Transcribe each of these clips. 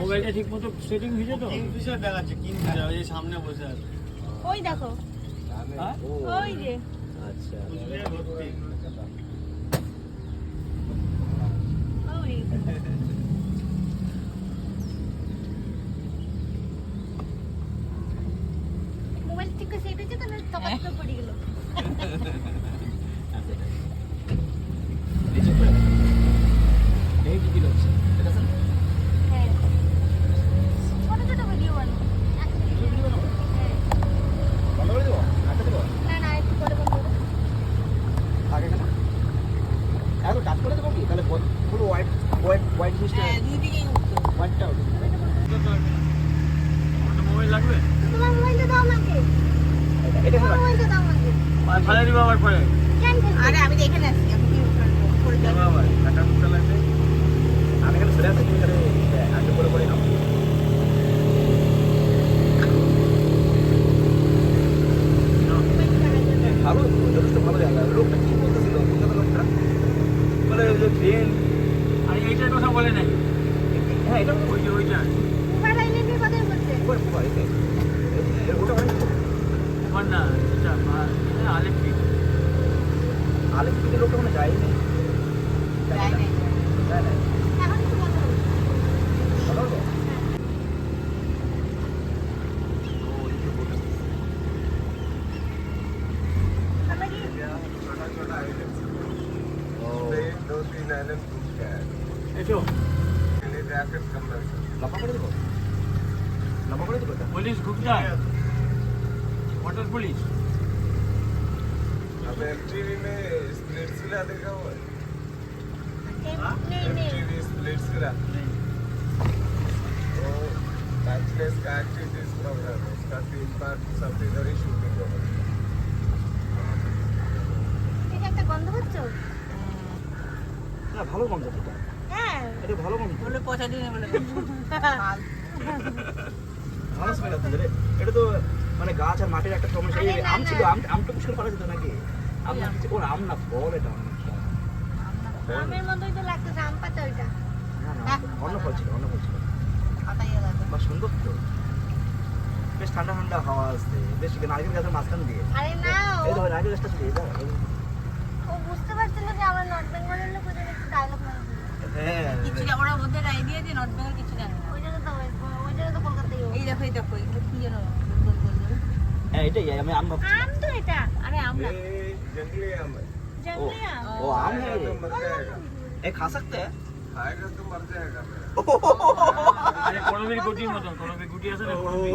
মোবাইলটা ঠিক মতো সেটিং হয়েছে তো? কিংফিশার দেখাচ্ছে, কিংফিশার ওই যে সামনে বসে আছে। ওই দেখো, হ্যাঁ? ওই যে আচ্ছা কুচবিহার ভর্তি। ওই মোবাইল ঠিক করে সেট হয়েছে তো, না তপাত করে পড়ে গেল। নিচে পড়ে গেছে। এই কি দিল হচ্ছে এটা স্যার হ্যাঁ, ছোট ছোট ভিডিও বানাও। হ্যাঁ, বন্ধ করে দেবো আটকে দেবো না না একটু পরে বন্ধ করো। আগে কেন এত কাজ করে দেবো কি তাহলে পুরো হোয়াইট হোয়াইট হোয়াইট জিনিসটা দুই দিকেই হোয়াইটটা মোবাইল লাগবে? তোমার মোবাইলটা দাও আমাকে, এটা তোমার মোবাইলটা দাও আমাকে। ফালে দিবা আবার পরে। কেন ফেলছো? আরে আমি তো এখানে আছি, আমি কি করে যাব? যাবা আবার টাকা মুখটা লাগবে। আমি এখানে সরে আছি তুমি এখানে আগে পরে পরে নাও ভালো যথেষ্ট ভালো জায়গা লোকটা কি বলতেছিল কলকাতা লোকটা বলে ওই যে ট্রেন আর এইটার কথা বলে নাই। হ্যাঁ এটা ওই যে ওইটা ভাড়া এনে কথাই বলছে। ওটা অনেক আমার না এটা আলেকট্রিক। আলেকট্রিকের লোকটা মানে যায়নি যাই নাই। যায় না এখন একটু কথা বলবো। কথা বলবো আমরা কি छोटा छोटा आइलैंड, उसपे 2-3 आइलैंड घूम के आए। এসো लिए रैपिड कमर्शियल। লম্বা করে দেবো লম্বা করে দেবো এটা পুলিশ ঘুরতা वाटर पुलिस। अब एमटीवी में स्प्लिट्सविला देखा हुआ है? नहीं नहीं एमटीवी स्प्लिट्सविला तो मैचलेस का एक्टिविटीज प्रोग्राम है, उसका 3 पार्ट सब इधर ही शूटिंग होगा। এটা একটা গন্ধ পাচ্ছ? না ভালো গন্ধ এটা হ্যাঁ এটা ভালো গন্ধ বলে পচা দিনে বলে মাল। ভালো স্মেল আছে রে এটা তো মানে গাছ আর মাটির একটা সমস্যা এই আরে না, আম ছিল না। আমটা পুষ্কর পারা যেত নাকি আম না কিছু ওর আম না ফল এটা অনেকটা আমের মতোই তো লাগতেছে, আম পাতা ওইটা। না না অন্য ফল ছিল পাতাই আলাদা। বা সুন্দর তো বেশ ঠান্ডা ঠান্ডা হাওয়া আসছে বেশ নারকেল গাছের মাঝখান দিয়ে আরে না এই তো নারকেল গাছটা ছিল এটা ও বুঝতে পারছিল যে আমরা নর্থ বেঙ্গলের লোক, ওদের একটু ডায়লগ মারা দিল। হ্যাঁ কিছু না, ওরা ওদের আইডিয়া দিয়ে নর্থ বেঙ্গল কিছু জানে না। ওই জন্য তো কলকাতায় এই দেখো এগুলো কি জানো? হ্যাঁ এটাই আমি আম ভাবছি আম তো এটা, আরে আমরা ये जंगली आम है, জঙ্গলি আম। ओ आम है तो ये मर जाएगा, ए खा सकते हैं खाएगा तो मर जाएगा मेरा। আরে কলমের গুটির মতন, কলমের গুটি আছে না কলমের।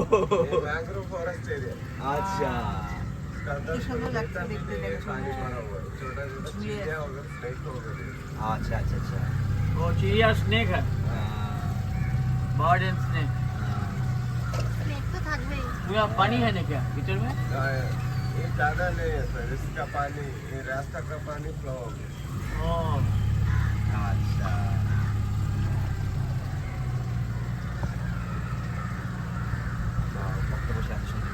ये मैंग्रोव फॉरेस्ट एरिया, अच्छा इसका अंदर ये सब पानी लगता है, नहीं है, देखते पानी भरा हुआ है, छोटा छोटा चिड़िया वगैरह स्नेक वगैरह। अच्छा अच्छा अच्छा ও চিড়িয়া স্নেক है, बर्ड एंड स्नेक। স্নেক তো থাকবেই। पूरा पानी है ना क्या भीतर में? ये ज्यादा नहीं है सर, इसका पानी ये रास्ता का पानी फ्लो हो गया। ও अच्छा বসে আছে শুনতে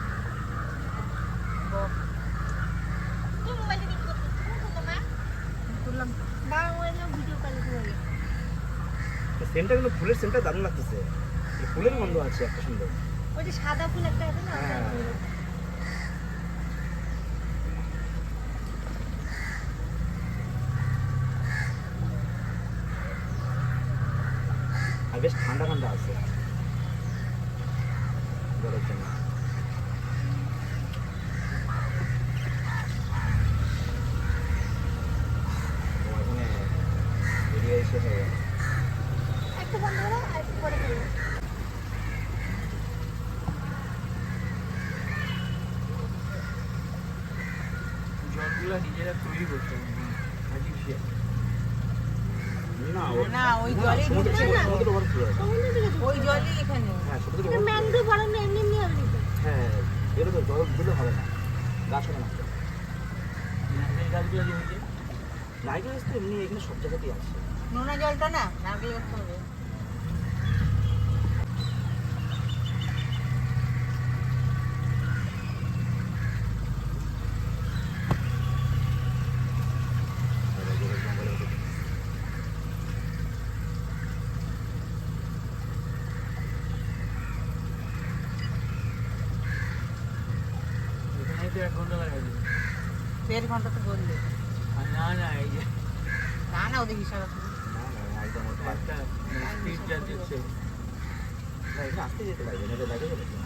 তুমি মোবাইলে কি করতেছো? তুমি করলো না? করলাম। বাবা মোবাইলে ভিডিও কল করে। সেন্টটা কিন্তু ফুলের সেন্টটা দারুণ লাগতেছে এই ফুলের গন্ধ আছে একটা সুন্দর ওই যে সাদা ফুল একটা আছে না, হ্যাঁ। আর বেশ ঠান্ডা ঠান্ডা আছে জলের জন্য ও এখানে এরিয়া এসে হয়ে গেল একটু বন্ধ করো আর একটু পরে করো। জলগুলো নিজেরা তৈরি করতে হবে, আজিব সে। না না, ওই জলেই সমুদ্র ঢুকে না। সমুদ্র ওভার ফ্লো সমুদ্র থেকে ওই জলই এখানে। হ্যাঁ সমুদ্র এটা ম্যানগ্রোভ অরণ্য এমনি এমনি হবে না তো। হ্যাঁ এর তো জল দিলে হবে না গাছ হবে না এই গাছগুলো যে হয়েছে, নাইট্রোজেন তো এমনি এখানে সব জায়গাতেই আছে নোনা জলটা না নারকেল গাছ হবে। দেড় ঘন্টা তো বললে। আর না না এই যে না না ওদের হিসাব আছে। না না একদম ওটা একটা স্পিড যা দিচ্ছে না এটা আসতে যেতে লাগবে না লাগে যাবে তো।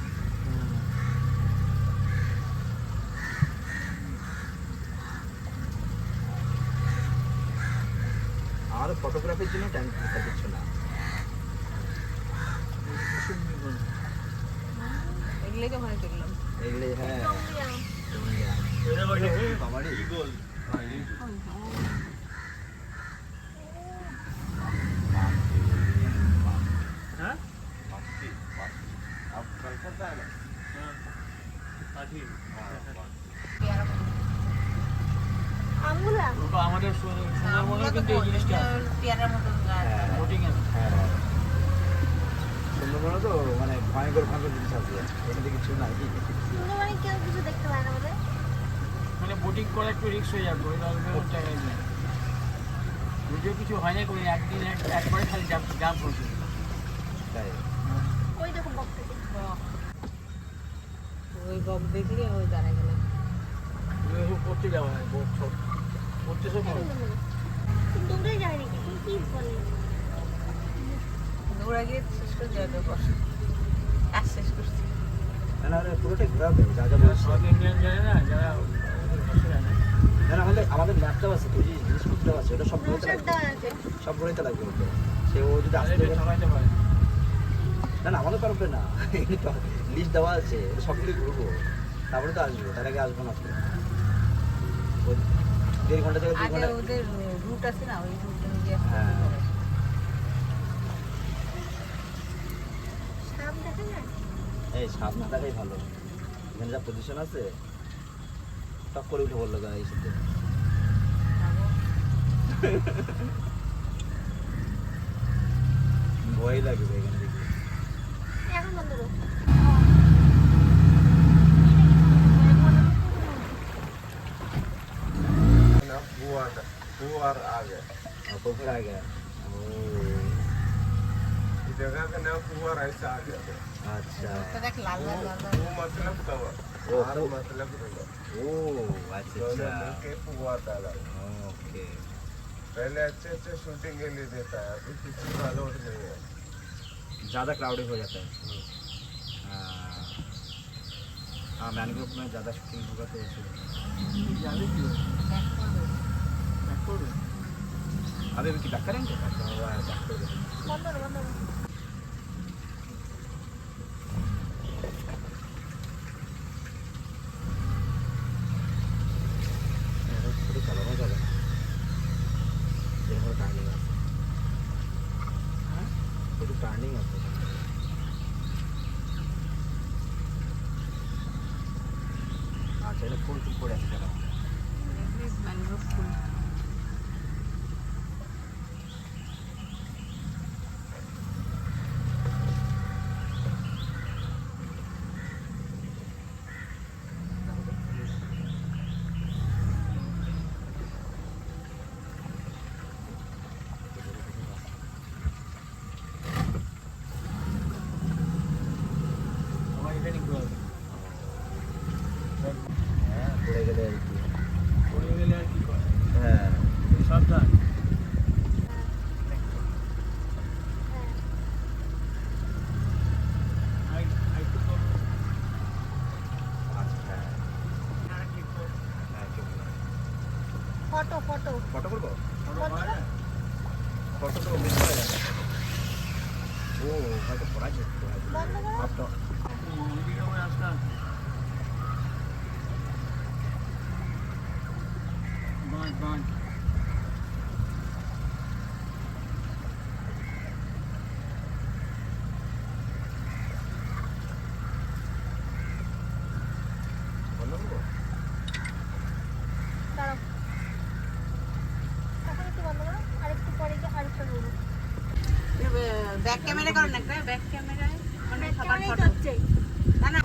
আর ফটোগ্রাফির জন্য টাইম দিচ্ছ না। এগুলোই তো ওখানে দেখলাম। এগুলো হ্যাঁ বাবারই হ্যাঁ आप कलकत्ता है ना পেয়ারা মতো। আমগুলা ওটা আমাদের সুন্দরবনে কিন্তু এই জিনিসটা আছে। পেয়ারার মতো গাছ। হ্যাঁ বোটিং আছে হ্যাঁ সুন্দরবনে তো মানে ভয়ঙ্কর ভয়ঙ্কর জিনিস আছে এখানে কিছু নাই কি সুন্দরবনে কেউ কিছু দেখতে পায় না বলে মানে বোটিং করা একটু রিস্ক হয়ে যাবে ওই অল্প টাকায় নেই যদিও কিছু হয় না কোনো একদিন একবারে খালি জাম্প হচ্ছে তাই ওই দেখো বক্তব্য বক। ওই বক দেখলে ওই দাঁড়ায় গেলে। এসব করতে যাওয়া হয় বোট সব করতে সব দৌড়ে যায় নাকি তুমি কি বলে দৌড়া গিয়ে শেষ করে যাবে বসে। কাজ শেষ করছি। না না পুরোটাই ঘোরাবে যা যা বলছে সাউথ ইন্ডিয়ান জানে না যারা ভাষা জানে না না আমাদের ম্যাপটাও আছে তুই জিনিসপত্রও আছে ওটা সব ঘুরতে মোশার লাগবে দেওয়া আছে সব ঘুরতে লাগবে ওকে সে ও যদি আসতে তাদেরকে ঠকাইতে পারে না না আমাদের পারবে না লিস্ট দেওয়া আছে সবগুলি ঘুরবো তারপরে তো আসবো তার আগে আসবো না তো ও 1.5 ঘন্টা থেকে 2 আগে ঘন্টা ওদের রুট আছে না ওই রুট অনুযায়ী হ্যাঁ। সাপ দেখে না এই সাপ না থাকাই ভালো এখানে যা পজিশন আছে টপ করে উঠে বললো এই সাথে ভয় লাগবে এখান থেকে এখন বন্ধ করো ना पुआर आ गया और पोखर आ गया ओ इस जगह का नाम पुआर ऐसा आ गया अच्छा তো দেখ লাল লাল লাল লাল। वो मतलब कवर ओ, और ओ। मतलब रिवर ओ अच्छा दोनों अच्छा मिलके पुआर डाला ओके पहले अच्छे अच्छे शूटिंग के लिए देता है अभी किसी का लोड नहीं है ज़्यादा क्राउडेड हो जाता है हाँ मैनग्रोव में ज़्यादा शूटिंग होगा तो ऐसे যাবে কি ব্যাক করবে। ব্যাক করবে अभी अभी बैक करेंगे बैक हुआ है बैक कर देंगे বন্ধ করো বন্ধ করো শুধু চালানো যাবে না এরকম টার্নিং আছে হ্যাঁ শুধু টার্নিং আছে আচ্ছা এটা ফুল ফুল পড়ে আছে কেন এগুলি ম্যানগ্রোভ ফুল। আমার এখানে ঘুরে হ্যাঁ পড়ে গেলে আর কি পড়ে গেলে আর কি করে হ্যাঁ সাবধান হ্যাঁ আইটু তো আচ্ছা হ্যাঁ আর কি তো হ্যাঁ চুপ ফটো ফটো ফটো করবো বড় হয় না ফটো তো বেশি করা যাবে ও হয়তো পড়া যেত বন্ধ করো আপনার ওইদিকে আমার আসলাম বাঁধ বাঁধ বন্ধ করবো দাঁড়াও এখন একটু বন্ধ করো আর একটু পরে গিয়ে আরেকটা করবো ব্যাক ক্যামেরা করো না একটা ব্যাক ক্যামেরায় মানে সবার ক্যামেরাই তো ফটো। হচ্ছে না না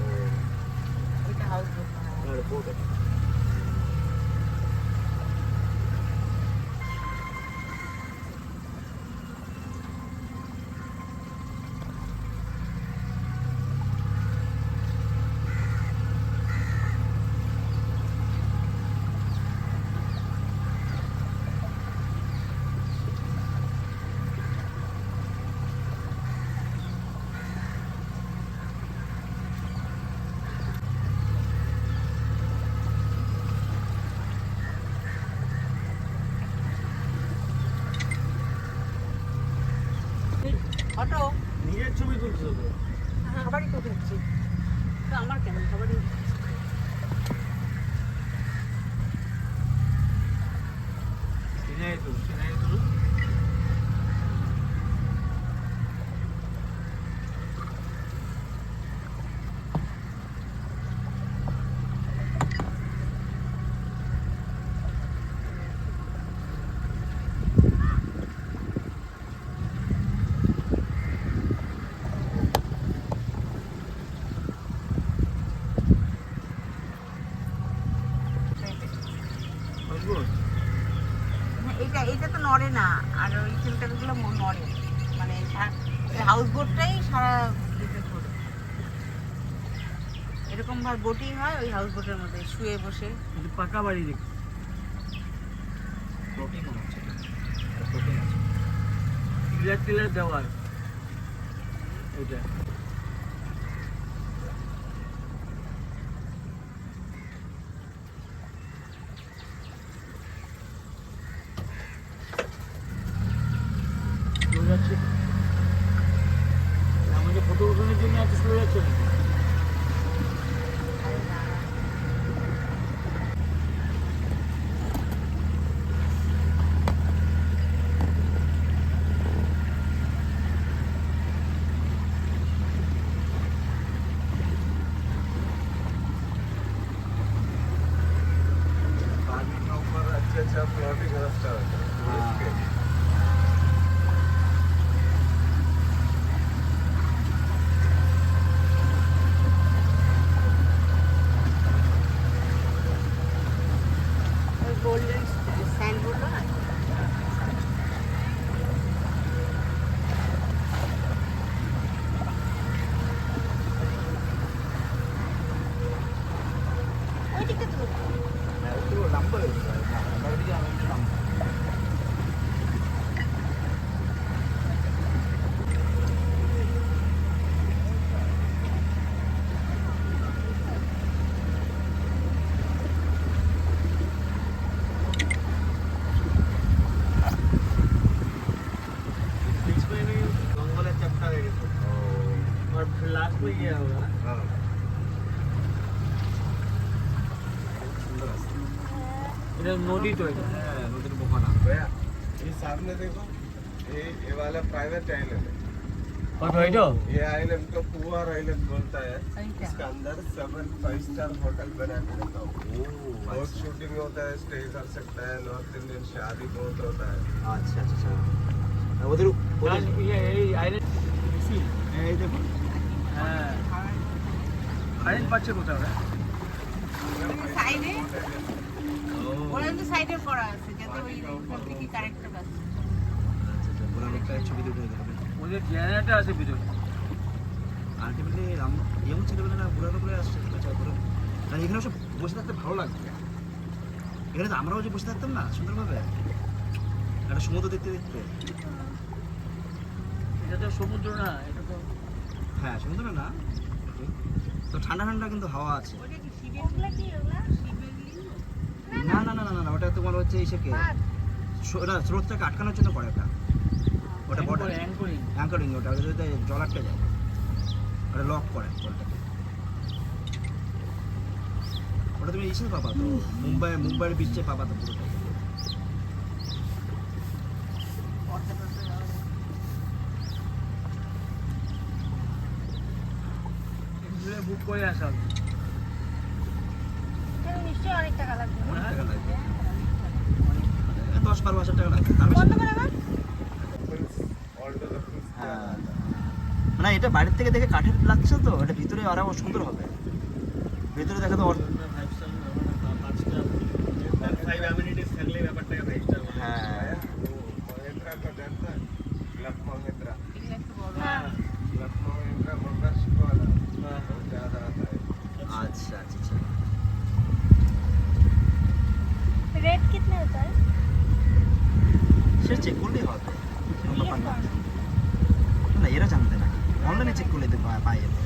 ও এটা হাউস বোট। ওটা বোট আছে তুলছো তো? সবারই তো দিচ্ছি তো আমার কেন সবারই সিনাই তুল, সিনাই তুল। বুঝবো? এইটা তো নড়ে না আর ওই ফিল্টারগুলো নড়ে মানে হাউস বোটটাই সারা দিতে ঘোরে এরকম ভাবে বোটিং হয় ওই হাউস বোটের মধ্যে শুয়ে বসে কিন্তু পাকা বাড়ি দেখি। প্রোটিন হচ্ছে প্রোটিন আছে টিলার টিলার দেওয়াল এটা। স্লো যাচ্ছে। আমাদের ফটো ওঠানোর জন্য এত স্লো যাচ্ছে না। पानी के ऊपर अच्छा फ्लोटिंग रास्ता है इसके ওই গোল্ডেন স্যান্ডবোর্ড না ওই দিকটা তুলো। একটু লম্বা হয়েছে আমার দিকে আমি একটু লম্বা बीच में भी गंगोला चपटा है और फिर लास्ट में ये होगा। हाँ এটা নদী তো এটা। হ্যাঁ নদীর মোহনা भैया ये सामने देखो ये वाला प्राइवेट आइलैंड है কত এটা? ये आइलैंड को पुआर आइलैंड बोलता है এইটা इसके अंदर 5 स्टार होटल बना के रखा हुआ है ও बहुत शूटिंग होता है स्टे कर सकता है नॉर्थ इंडियन शादी बहुत होता है আচ্ছা আচ্ছা আচ্ছা ওদের কারণ এই আইল্যান্ড বেশি। এই দেখুন হ্যাঁ কারেন্ট পাচ্ছে কোথাও না? সাইডে ওরা কিন্তু সাইডে করা আছে যাতে ওই দিকে কারেক্টটা পাচ্ছে পুরো লোকটা ছবি তুলে দেবে ওদের জেনারেটর আছে ভিতরে। আলটিমেটলি ইয়ং ছেলেবেলা বুড়া লোকরা আসছে ঠিক আছে পুরো কারণ এখানে সব বসে থাকতে ভালো লাগবে এখানে তো আমরাও যে বসে থাকতাম না সুন্দরভাবে একটা সমুদ্র দেখতে দেখতে এটা তো সমুদ্র না, এটা তো হ্যাঁ সমুদ্র না তো ঠান্ডা ঠান্ডা কিন্তু হাওয়া আছে ওটা কি শিবের ওগুলা কি ওগুলা? শিবের লিঙ্গ না না না না না ওটা তোমার হচ্ছে ইসেকে বাঘ। না স্রোতটাকে আটকানোর জন্য করে ওটা ওটা বড় অ্যাঙ্করিং। অ্যাঙ্করিং ওটা যদি জল আটকে যায় ওটা লক করে জলটাকে ওটা তুমি ইসে পাবা তো মুম্বাইয়ের বিচে পাবা তো পুরোটাই পর্দা টর্দা দেওয়া আছে। এগুলো বুক করে আসা হবে। এখানে নিশ্চয়ই অনেক টাকা লাগবে। অনেক টাকা লাগবে 10-12,000 টাকা লাগবে তার বেশি বন্ধ না। করে আবার? ऑल टू द হ্যাঁ না এটা বাইরের থেকে দেখে কাঠের লাগছে তো এটা ভিতরে আরো সুন্দর হবে ভিতরে দেখা তো হ্যাঁ महिंद्रा का जानता है क्लब महिंद्रा এগুলো একটু বড় হ্যাঁ। क्लब महिंद्रा मेंबरशिप वाला बहुत ज्यादा आता है আচ্ছা আচ্ছা আচ্ছা रेट कितने होता है? সে চেক করলেই হবে কোনো ये ব্যাপার না कौन? না এরা জানতে না অনলাইনে চেক করলে পাই যাবে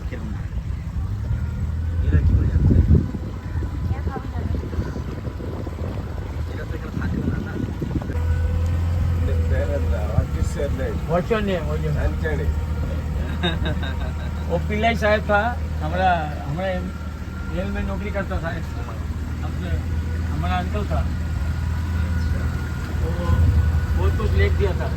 কিরকম না এরা কি করে জানতে ये खाबी जाने। এরা তো এখানে থাকে না না Narendra, what is your name? What's your name? Anthony. वो पिल्लाई साहब था हमारा हमारा जेल में नौकरी करता था अपने हमारा अंकल था वो बहुत कुछ लिख दिया था